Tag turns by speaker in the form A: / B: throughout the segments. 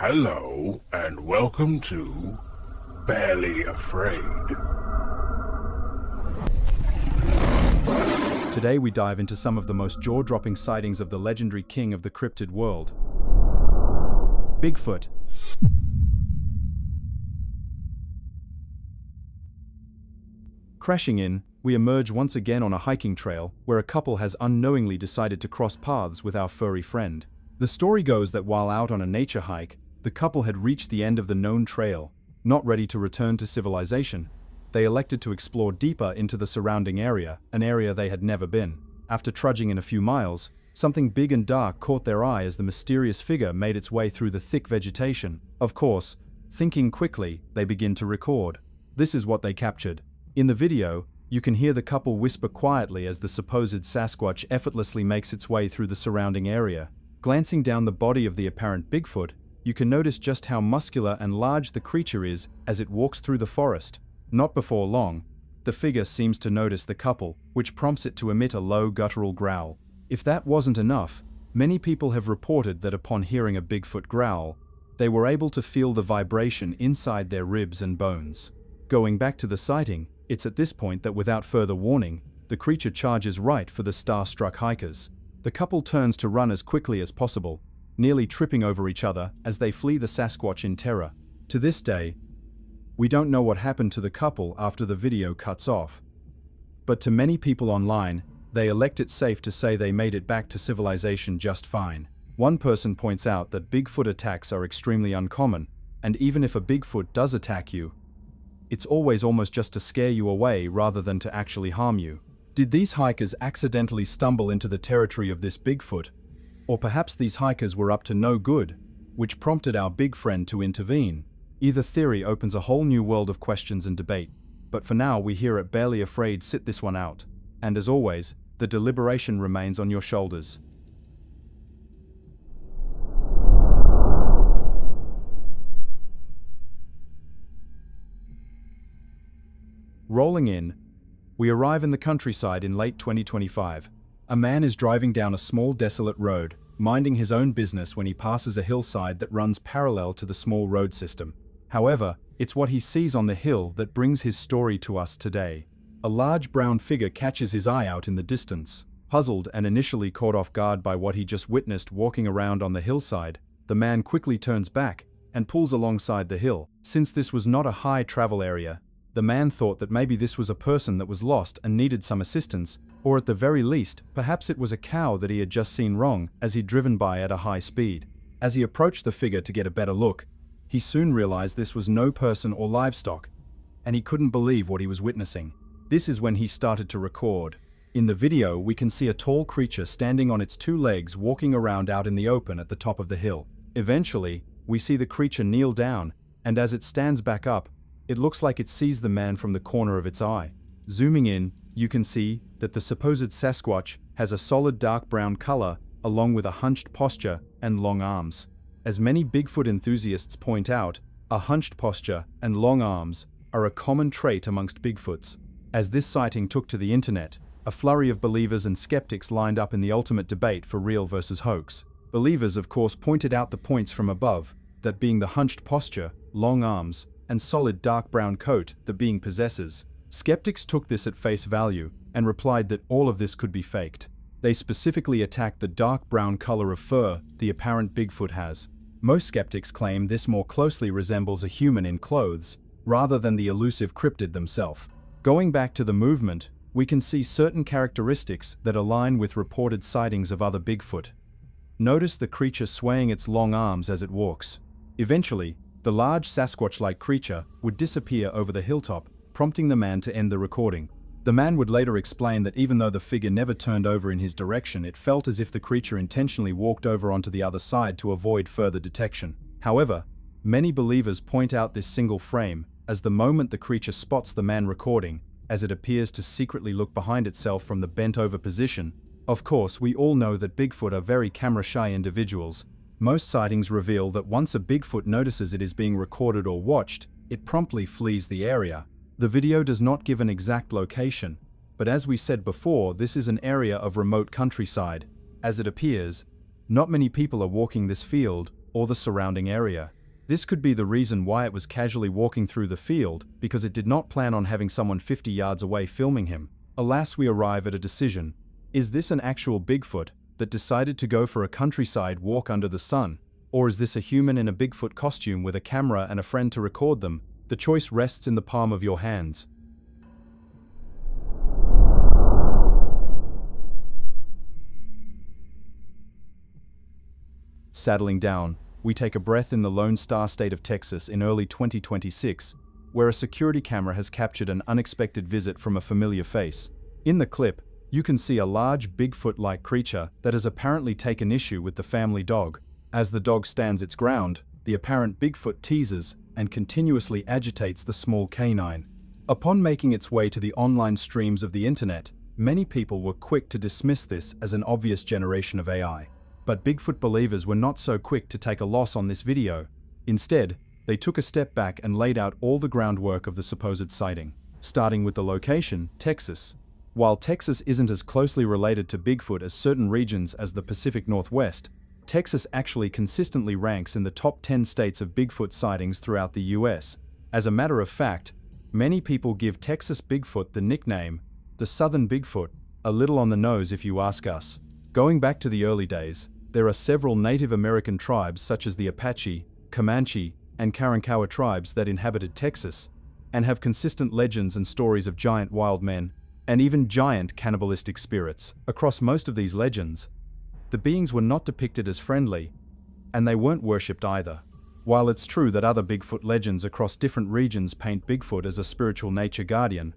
A: Hello, and welcome to Barely Afraid.
B: Today we dive into some of the most jaw-dropping sightings of the legendary king of the cryptid world, Bigfoot. Crashing in, we emerge once again on a hiking trail where a couple has unknowingly decided to cross paths with our furry friend. The story goes that while out on a nature hike, the couple had reached the end of the known trail. Not ready to return to civilization, they elected to explore deeper into the surrounding area, an area they had never been. After trudging in a few miles, something big and dark caught their eye as the mysterious figure made its way through the thick vegetation. Of course, thinking quickly, they begin to record. This is what they captured. In the video, you can hear the couple whisper quietly as the supposed Sasquatch effortlessly makes its way through the surrounding area. Glancing down the body of the apparent Bigfoot, you can notice just how muscular and large the creature is as it walks through the forest. Not before long, the figure seems to notice the couple, which prompts it to emit a low guttural growl. If that wasn't enough, many people have reported that upon hearing a Bigfoot growl, they were able to feel the vibration inside their ribs and bones. Going back to the sighting, it's at this point that without further warning, the creature charges right for the star-struck hikers. The couple turns to run as quickly as possible, nearly tripping over each other as they flee the Sasquatch in terror. To this day, we don't know what happened to the couple after the video cuts off. But to many people online, they elect it safe to say they made it back to civilization just fine. One person points out that Bigfoot attacks are extremely uncommon, and even if a Bigfoot does attack you, it's always almost just to scare you away rather than to actually harm you. Did these hikers accidentally stumble into the territory of this Bigfoot? Or perhaps these hikers were up to no good, which prompted our big friend to intervene? Either theory opens a whole new world of questions and debate, but for now we here at Barely Afraid sit this one out. And as always, the deliberation remains on your shoulders. Rolling in, we arrive in the countryside in late 2025. A man is driving down a small desolate road, minding his own business when he passes a hillside that runs parallel to the small road system. However, it's what he sees on the hill that brings his story to us today. A large brown figure catches his eye out in the distance. Puzzled and initially caught off guard by what he just witnessed walking around on the hillside, the man quickly turns back and pulls alongside the hill. Since this was not a high travel area, the man thought that maybe this was a person that was lost and needed some assistance, or at the very least, perhaps it was a cow that he had just seen wrong as he'd driven by at a high speed. As he approached the figure to get a better look, he soon realized this was no person or livestock, and he couldn't believe what he was witnessing. This is when he started to record. In the video, we can see a tall creature standing on its two legs walking around out in the open at the top of the hill. Eventually, we see the creature kneel down, and as it stands back up, it looks like it sees the man from the corner of its eye. Zooming in, you can see that the supposed Sasquatch has a solid dark brown color along with a hunched posture and long arms. As many Bigfoot enthusiasts point out, a hunched posture and long arms are a common trait amongst Bigfoots. As this sighting took to the internet, a flurry of believers and skeptics lined up in the ultimate debate for real versus hoax. Believers, of course, pointed out the points from above, that being the hunched posture, long arms, and solid dark brown coat that being possesses. Skeptics took this at face value and replied that all of this could be faked. They specifically attacked the dark brown color of fur the apparent Bigfoot has. Most skeptics claim this more closely resembles a human in clothes, rather than the elusive cryptid themselves. Going back to the movement, we can see certain characteristics that align with reported sightings of other Bigfoot. Notice the creature swaying its long arms as it walks. Eventually, the large Sasquatch-like creature would disappear over the hilltop, prompting the man to end the recording. The man would later explain that even though the figure never turned over in his direction, it felt as if the creature intentionally walked over onto the other side to avoid further detection. However, many believers point out this single frame as the moment the creature spots the man recording, as it appears to secretly look behind itself from the bent-over position. Of course, we all know that Bigfoot are very camera-shy individuals. Most sightings reveal that once a Bigfoot notices it is being recorded or watched, it promptly flees the area. The video does not give an exact location, but as we said before, this is an area of remote countryside. As it appears, not many people are walking this field or the surrounding area. This could be the reason why it was casually walking through the field, because it did not plan on having someone 50 yards away filming him. Alas, we arrive at a decision. Is this an actual Bigfoot that decided to go for a countryside walk under the sun? Or is this a human in a Bigfoot costume with a camera and a friend to record them? The choice rests in the palm of your hands. Saddling down, we take a breath in the Lone Star State of Texas in early 2026, where a security camera has captured an unexpected visit from a familiar face. In the clip, you can see a large Bigfoot-like creature that has apparently taken issue with the family dog. As the dog stands its ground, the apparent Bigfoot teases and continuously agitates the small canine. Upon making its way to the online streams of the internet, many people were quick to dismiss this as an obvious generation of AI. But Bigfoot believers were not so quick to take a loss on this video. Instead, they took a step back and laid out all the groundwork of the supposed sighting. Starting with the location, Texas. While Texas isn't as closely related to Bigfoot as certain regions as the Pacific Northwest, Texas actually consistently ranks in the top 10 states of Bigfoot sightings throughout the US. As a matter of fact, many people give Texas Bigfoot the nickname, the Southern Bigfoot, a little on the nose if you ask us. Going back to the early days, there are several Native American tribes such as the Apache, Comanche, and Karankawa tribes that inhabited Texas, and have consistent legends and stories of giant wild men, and even giant cannibalistic spirits. Across most of these legends, the beings were not depicted as friendly, and they weren't worshipped either. While it's true that other Bigfoot legends across different regions paint Bigfoot as a spiritual nature guardian,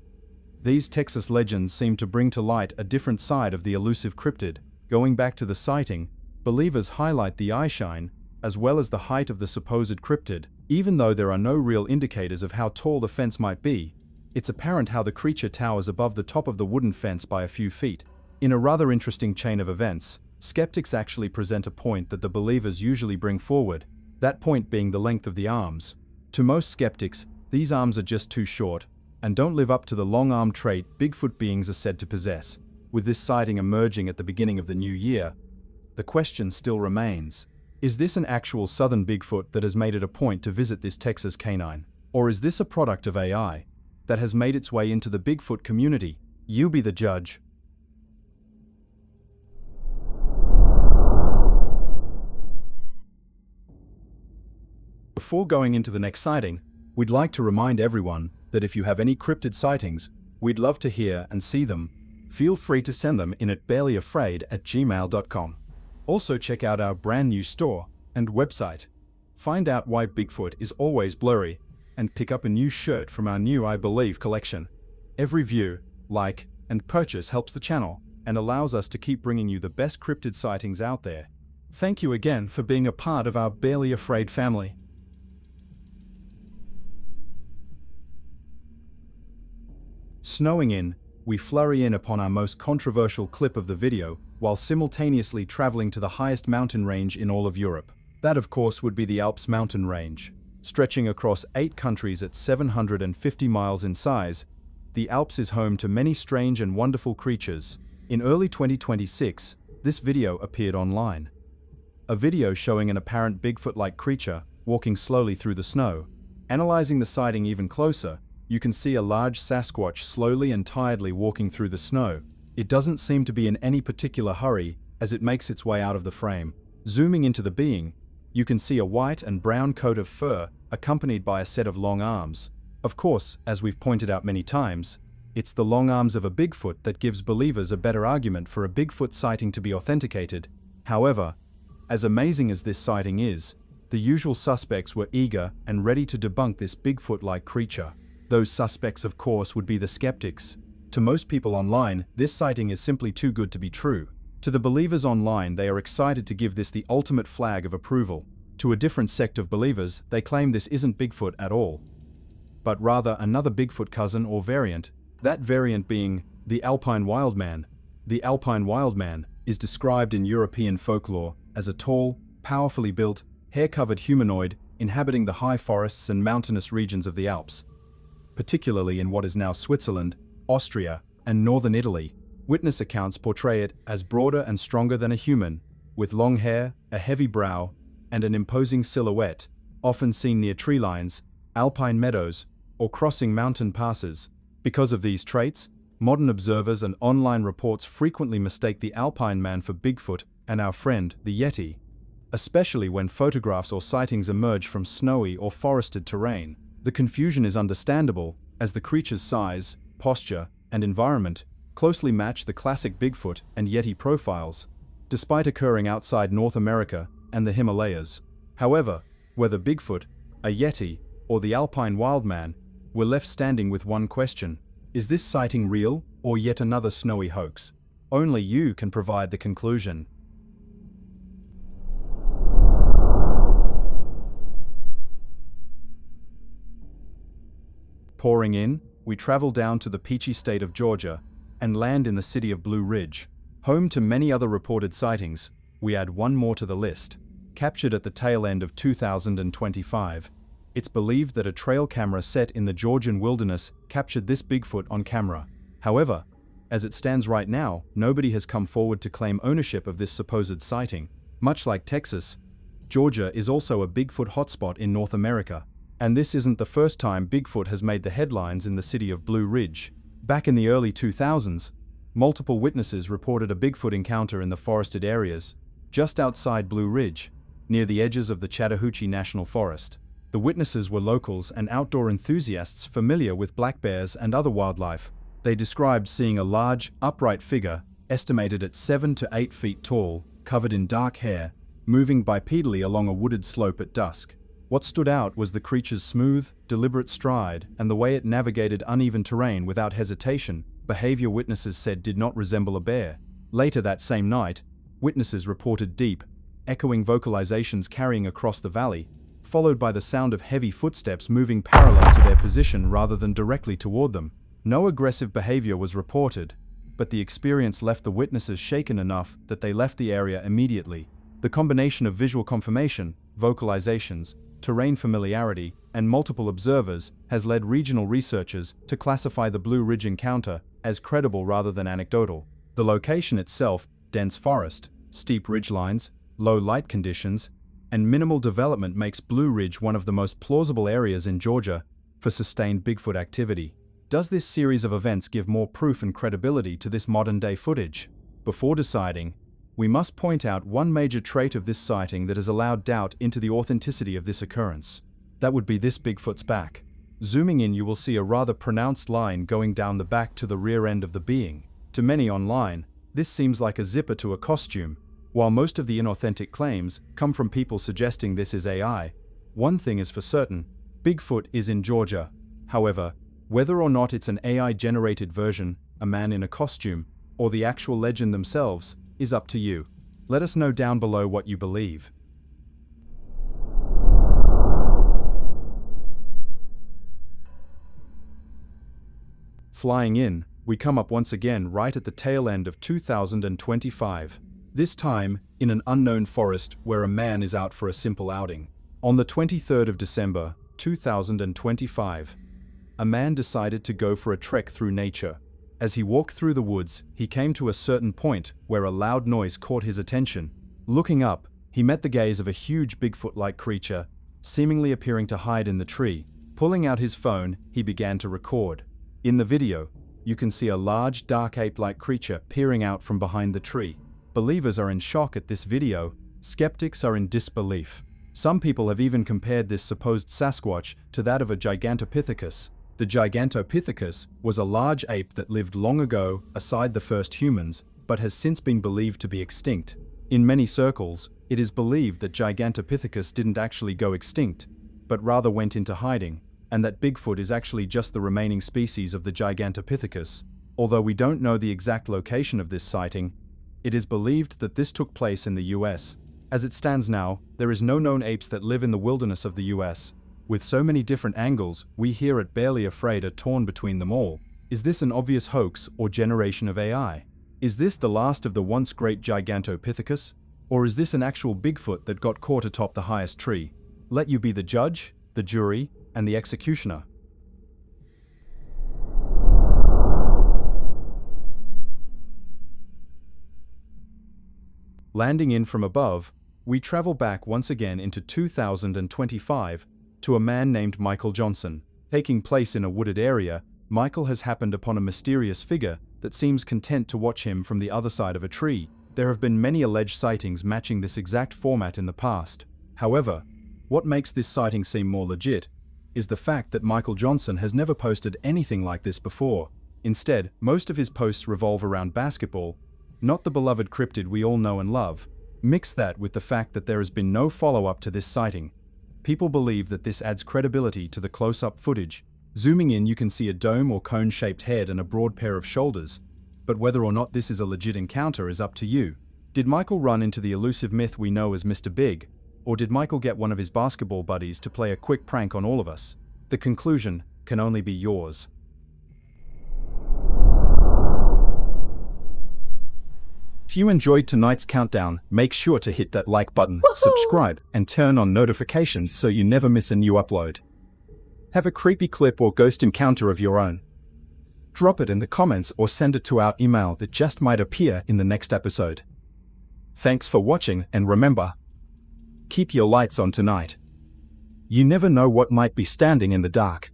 B: these Texas legends seem to bring to light a different side of the elusive cryptid. Going back to the sighting, believers highlight the eyeshine, as well as the height of the supposed cryptid. Even though there are no real indicators of how tall the fence might be, it's apparent how the creature towers above the top of the wooden fence by a few feet. In a rather interesting chain of events, skeptics actually present a point that the believers usually bring forward, that point being the length of the arms. To most skeptics, these arms are just too short, and don't live up to the long arm trait Bigfoot beings are said to possess. With this sighting emerging at the beginning of the new year, the question still remains. Is this an actual Southern Bigfoot that has made it a point to visit this Texas canine? Or is this a product of AI that has made its way into the Bigfoot community? You be the judge. Before going into the next sighting, we'd like to remind everyone that if you have any cryptid sightings, we'd love to hear and see them. Feel free to send them in at bearlyafraid@gmail.com. Also check out our brand new store and website. Find out why Bigfoot is always blurry, and pick up a new shirt from our new I Believe collection. Every view, like, and purchase helps the channel and allows us to keep bringing you the best cryptid sightings out there. Thank you again for being a part of our Barely Afraid family. Snowing in, we flurry in upon our most controversial clip of the video, while simultaneously traveling to the highest mountain range in all of Europe. That, of course, would be the Alps mountain range. Stretching across 8 countries at 750 miles in size, the Alps is home to many strange and wonderful creatures. In early 2026, this video appeared online. A video showing an apparent Bigfoot-like creature walking slowly through the snow. Analyzing the sighting even closer, you can see a large Sasquatch slowly and tiredly walking through the snow. It doesn't seem to be in any particular hurry as it makes its way out of the frame. Zooming into the being, you can see a white and brown coat of fur accompanied by a set of long arms. Of course, as we've pointed out many times, it's the long arms of a Bigfoot that gives believers a better argument for a Bigfoot sighting to be authenticated. However, as amazing as this sighting is, the usual suspects were eager and ready to debunk this Bigfoot-like creature. Those suspects, of course, would be the skeptics. To most people online, this sighting is simply too good to be true. To the believers online, they are excited to give this the ultimate flag of approval. To a different sect of believers, they claim this isn't Bigfoot at all, but rather another Bigfoot cousin or variant, that variant being the Alpine Wildman. The Alpine Wildman is described in European folklore as a tall, powerfully built, hair-covered humanoid inhabiting the high forests and mountainous regions of the Alps, particularly in what is now Switzerland, Austria, and northern Italy. Witness accounts portray it as broader and stronger than a human, with long hair, a heavy brow, and an imposing silhouette, often seen near tree lines, alpine meadows, or crossing mountain passes. Because of these traits, modern observers and online reports frequently mistake the Alpine man for Bigfoot and our friend, the Yeti, especially when photographs or sightings emerge from snowy or forested terrain. The confusion is understandable, as the creature's size, posture, and environment closely match the classic Bigfoot and Yeti profiles, despite occurring outside North America and the Himalayas. However, whether Bigfoot, a Yeti, or the Alpine Wildman, we're left standing with one question: is this sighting real or yet another snowy hoax? Only you can provide the conclusion. Pouring in, we travel down to the peachy state of Georgia and land in the city of Blue Ridge. Home to many other reported sightings, we add one more to the list. Captured at the tail end of 2025, it's believed that a trail camera set in the Georgian wilderness captured this Bigfoot on camera. However, as it stands right now, nobody has come forward to claim ownership of this supposed sighting. Much like Texas, Georgia is also a Bigfoot hotspot in North America. And this isn't the first time Bigfoot has made the headlines in the city of Blue Ridge. Back in the early 2000s, multiple witnesses reported a Bigfoot encounter in the forested areas, just outside Blue Ridge, near the edges of the Chattahoochee National Forest. The witnesses were locals and outdoor enthusiasts familiar with black bears and other wildlife. They described seeing a large, upright figure, estimated at 7 to 8 feet tall, covered in dark hair, moving bipedally along a wooded slope at dusk. What stood out was the creature's smooth, deliberate stride and the way it navigated uneven terrain without hesitation, behavior witnesses said did not resemble a bear. Later that same night, witnesses reported deep, echoing vocalizations carrying across the valley, followed by the sound of heavy footsteps moving parallel to their position rather than directly toward them. No aggressive behavior was reported, but the experience left the witnesses shaken enough that they left the area immediately. The combination of visual confirmation, vocalizations, terrain familiarity, and multiple observers has led regional researchers to classify the Blue Ridge encounter as credible rather than anecdotal. The location itself, dense forest, steep ridgelines, low light conditions, and minimal development makes Blue Ridge one of the most plausible areas in Georgia for sustained Bigfoot activity. Does this series of events give more proof and credibility to this modern-day footage? Before deciding, we must point out one major trait of this sighting that has allowed doubt into the authenticity of this occurrence. That would be this Bigfoot's back. Zooming in, you will see a rather pronounced line going down the back to the rear end of the being. To many online, this seems like a zipper to a costume. While most of the inauthentic claims come from people suggesting this is AI, one thing is for certain: Bigfoot is in Georgia. However, whether or not it's an AI-generated version, a man in a costume, or the actual legend themselves, is up to you. Let us know down below what you believe. Flying in, we come up once again right at the tail end of 2025. This time, in an unknown forest where a man is out for a simple outing. On the 23rd of December, 2025, a man decided to go for a trek through nature. As he walked through the woods, he came to a certain point where a loud noise caught his attention. Looking up, he met the gaze of a huge Bigfoot-like creature, seemingly appearing to hide in the tree. Pulling out his phone, he began to record. In the video, you can see a large, dark ape-like creature peering out from behind the tree. Believers are in shock at this video. Skeptics are in disbelief. Some people have even compared this supposed Sasquatch to that of a Gigantopithecus. The Gigantopithecus was a large ape that lived long ago aside the first humans, but has since been believed to be extinct. In many circles, it is believed that Gigantopithecus didn't actually go extinct, but rather went into hiding, and that Bigfoot is actually just the remaining species of the Gigantopithecus. Although we don't know the exact location of this sighting, it is believed that this took place in the US. As it stands now, there is no known apes that live in the wilderness of the US. With so many different angles, we here at Barely Afraid are torn between them all. Is this an obvious hoax or generation of AI? Is this the last of the once great Gigantopithecus? Or is this an actual Bigfoot that got caught atop the highest tree? Let you be the judge, the jury, and the executioner. Landing in from above, We travel back once again into 2025 to a man named Michael Johnson. Taking place in a wooded area, Michael has happened upon a mysterious figure that seems content to watch him from the other side of a tree. There have been many alleged sightings matching this exact format in the past. However, what makes this sighting seem more legit is the fact that Michael Johnson has never posted anything like this before. Instead, most of his posts revolve around basketball, not the beloved cryptid we all know and love. Mix that with the fact that there has been no follow-up to this sighting. People believe that this adds credibility to the close-up footage. Zooming in, you can see a dome or cone-shaped head and a broad pair of shoulders. But whether or not this is a legit encounter is up to you. Did Michael run into the elusive myth we know as Mr. Big? Or did Michael get one of his basketball buddies to play a quick prank on all of us? The conclusion can only be yours. If you enjoyed tonight's countdown, make sure to hit that like button, subscribe, and turn on notifications so you never miss a new upload. Have a creepy clip or ghost encounter of your own? Drop it in the comments or send it to our email that just might appear in the next episode. Thanks for watching, and remember, keep your lights on tonight. You never know what might be standing in the dark.